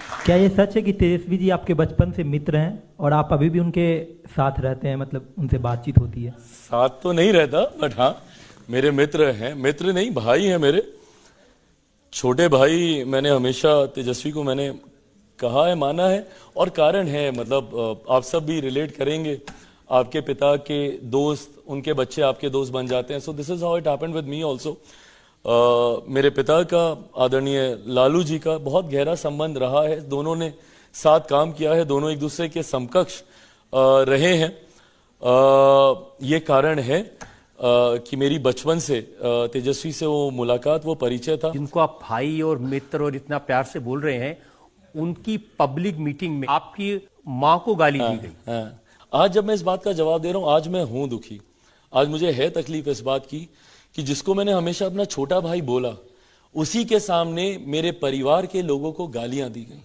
क्या ये सच है कि तेजस्वी जी आपके बचपन से मित्र हैं और आप अभी भी उनके साथ रहते हैं, मतलब उनसे बातचीत होती है? साथ तो नहीं रहता, बट हाँ मेरे मित्र हैं। मित्र नहीं, भाई हैं मेरे, छोटे भाई। मैंने हमेशा तेजस्वी को मैंने कहा है, माना है, और कारण है, मतलब आप सब भी रिलेट करेंगे। आपके पिता के दोस्त, उनके बच्चे आपके दोस्त बन जाते हैं। So this is how it happened with me also. मेरे पिता का, आदरणीय लालू जी का बहुत गहरा संबंध रहा है। दोनों ने साथ काम किया है, दोनों एक दूसरे के समकक्ष रहे हैं। ये कारण है कि मेरी बचपन से तेजस्वी से वो मुलाकात, वो परिचय था। जिनको आप भाई और मित्र और इतना प्यार से बोल रहे हैं, उनकी पब्लिक मीटिंग में आपकी मां को गाली दी गई। हाँ। आज जब मैं इस बात का जवाब दे रहा हूं, आज मैं हूं दुखी। आज मुझे है तकलीफ इस बात की कि जिसको मैंने हमेशा अपना छोटा भाई बोला, उसी के सामने मेरे परिवार के लोगों को गालियां दी गई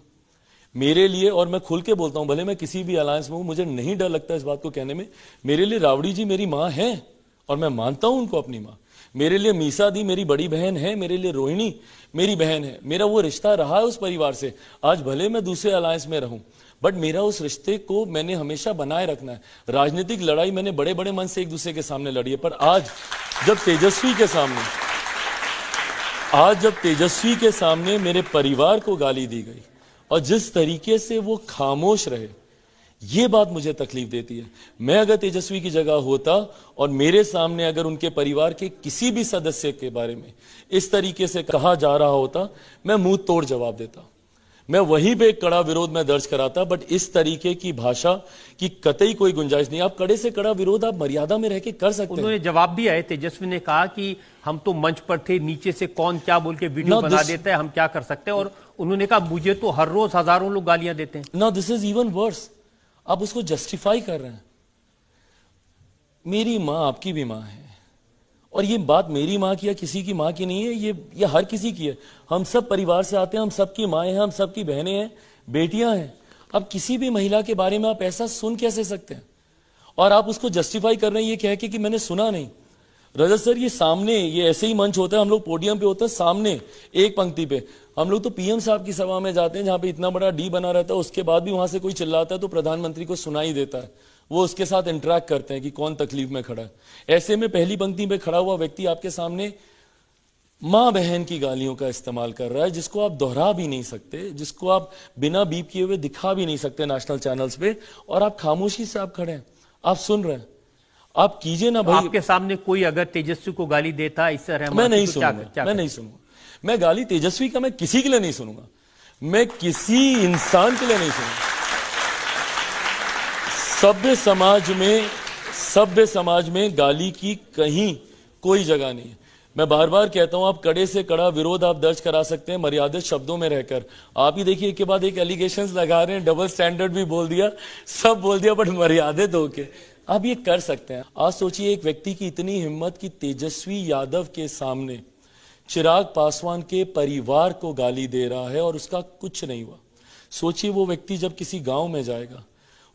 मेरे लिए। और मैं खुल के बोलता हूं, भले मैं किसी भी अलायंस में हूं, मुझे नहीं डर लगता इस बात को कहने में। मेरे लिए रावड़ी जी मेरी मां है और मैं मानता हूं उनको अपनी मां। मेरे लिए मीसा दी मेरी बड़ी बहन है, मेरे लिए रोहिणी मेरी बहन है। मेरा वो रिश्ता रहा है उस परिवार से। आज भले मैं दूसरे अलायंस में रहूं, बट मेरा उस रिश्ते को मैंने हमेशा बनाए रखना है। राजनीतिक लड़ाई मैंने बड़े बड़े मन से एक दूसरे के सामने लड़ी है, पर आज जब तेजस्वी के सामने मेरे परिवार को गाली दी गई और जिस तरीके से वो खामोश रहे, ये बात मुझे तकलीफ देती है। मैं अगर तेजस्वी की जगह होता और मेरे सामने अगर उनके परिवार के किसी भी सदस्य के बारे में इस तरीके से कहा जा रहा होता, मैं मुंह तोड़ जवाब देता। मैं वहीं पे एक कड़ा विरोध में दर्ज कराता। बट इस तरीके की भाषा की कतई कोई गुंजाइश नहीं। आप कड़े से कड़ा विरोध आप मर्यादा में रह के कर सकते हैं। उन्होंने जवाब दिया है, तेजस्वी ने कहा कि हम तो मंच पर थे, नीचे से कौन क्या बोल के वीडियो बना देता है, हम क्या कर सकते हैं। और उन्होंने कहा मुझे तो हर रोज हजारों लोग गालियां देते हैं। Now this is even worse. आप उसको जस्टिफाई कर रहे हैं। मेरी मां आपकी भी मां है, और ये बात मेरी मां की या किसी की मां की नहीं है, ये हर किसी की है। हम सब परिवार से आते हैं, हम सबकी माएं हैं, हम सबकी बहनें हैं, बेटियां हैं। अब किसी भी महिला के बारे में आप ऐसा सुन कैसे सकते हैं? और आप उसको जस्टिफाई कर रहे हैं ये कह के कि मैंने सुना नहीं। रजत सर, ये सामने, ये ऐसे ही मंच होता है, हम लोग पोडियम पे होते हैं सामने एक पंक्ति पे। हम लोग तो पीएम साहब की सभा में जाते हैं जहां पे इतना बड़ा डी बना रहता है, उसके बाद भी वहां से कोई चिल्लाता है तो प्रधानमंत्री को सुनाई देता है। वो उसके साथ इंटरेक्ट करते हैं कि कौन तकलीफ में खड़ा है। ऐसे में पहली पंक्ति में खड़ा हुआ व्यक्ति आपके सामने मां बहन की गालियों का इस्तेमाल कर रहा है, जिसको आप दोहरा भी नहीं सकते, जिसको आप बिना बीप किए हुए दिखा भी नहीं सकते नेशनल चैनल्स पे, और आप खामोशी से आप खड़े हैं, आप सुन रहे हैं। आप कीजिए ना भाई। आपके सामने कोई अगर तेजस्वी को गाली देता इस तरह, मैं नहीं सुनूंगा। मैं नहीं सुनूंगा। मैं गाली तेजस्वी का मैं किसी के लिए नहीं सुनूंगा। मैं किसी इंसान के लिए नहीं सुनूंगा। सभ्य समाज में गाली की कहीं कोई जगह नहीं है। मैं बार बार कहता हूं, आप कड़े से कड़ा विरोध आप दर्ज करा सकते हैं मर्यादित शब्दों में रहकर। आप ही देखिए, एक के बाद एक एलिगेशंस लगा रहे हैं, डबल स्टैंडर्ड भी बोल दिया, सब बोल दिया, बट मर्यादित होके आप ये कर सकते हैं। आज सोचिए, एक व्यक्ति की इतनी हिम्मत कि तेजस्वी यादव के सामने चिराग पासवान के परिवार को गाली दे रहा है और उसका कुछ नहीं हुआ। सोचिए, वो व्यक्ति जब किसी गांव में जाएगा,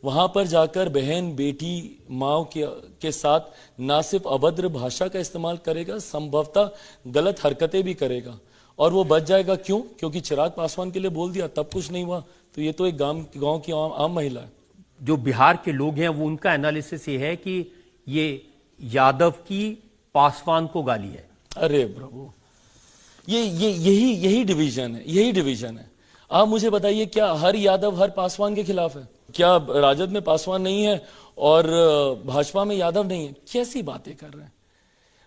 वहां पर जाकर बहन, बेटी, माँ के साथ ना सिर्फ अभद्र भाषा का इस्तेमाल करेगा, संभवतः गलत हरकतें भी करेगा, और वो बच जाएगा। क्यों? क्योंकि चिराग पासवान के लिए बोल दिया, तब कुछ नहीं हुआ। तो ये तो एक गांव की आम महिला है। जो बिहार के लोग हैं, वो उनका एनालिसिस ये है कि ये यादव की पासवान को गाली है। अरे प्रभु, यही डिवीजन है, यही डिवीजन है। आप मुझे बताइए, क्या हर यादव हर पासवान के खिलाफ है? क्या राजद में पासवान नहीं है और भाजपा में यादव नहीं है? कैसी बातें कर रहे हैं?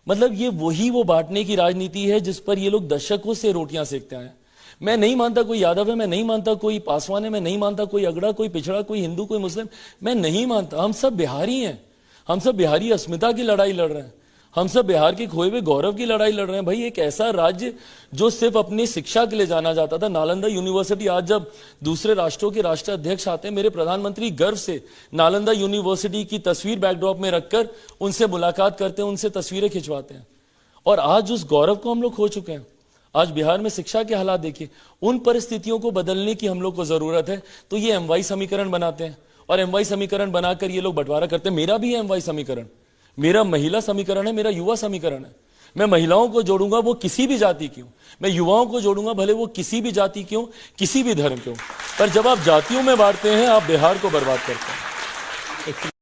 मतलब ये वो बांटने की राजनीति है जिस पर ये लोग दशकों से रोटियां सेकते हैं। मैं नहीं मानता कोई यादव है, मैं नहीं मानता कोई पासवान है, मैं नहीं मानता कोई अगड़ा, कोई पिछड़ा, कोई हिंदू, कोई मुस्लिम, मैं नहीं मानता। हम सब बिहारी हैं। हम सब बिहारी अस्मिता की लड़ाई लड़ रहे हैं। हम सब बिहार के खोए हुए गौरव की लड़ाई लड़ रहे हैं। भाई, एक ऐसा राज्य जो सिर्फ अपनी शिक्षा के लिए जाना जाता था, नालंदा यूनिवर्सिटी, आज जब दूसरे राष्ट्रों के राष्ट्राध्यक्ष आते हैं, मेरे प्रधानमंत्री गर्व से नालंदा यूनिवर्सिटी की तस्वीर बैकड्रॉप में रखकर उनसे मुलाकात करते हैं, उनसे तस्वीरें खिंचवाते हैं। और आज उस गौरव को हम लोग खो चुके हैं। आज बिहार में शिक्षा के हालात देखिए। उन परिस्थितियों को बदलने की हम लोग को जरूरत है। तो ये MY समीकरण बनाते हैं, और MY समीकरण बनाकर ये लोग बंटवारा करते हैं। मेरा भी है MY समीकरण, मेरा महिला समीकरण है, मेरा युवा समीकरण है। मैं महिलाओं को जोड़ूंगा, वो किसी भी जाति की हो। मैं युवाओं को जोड़ूंगा, भले वो किसी भी जाति के हो, किसी भी धर्म के हो। पर जब आप जातियों में बांटते हैं, आप बिहार को बर्बाद करते हैं।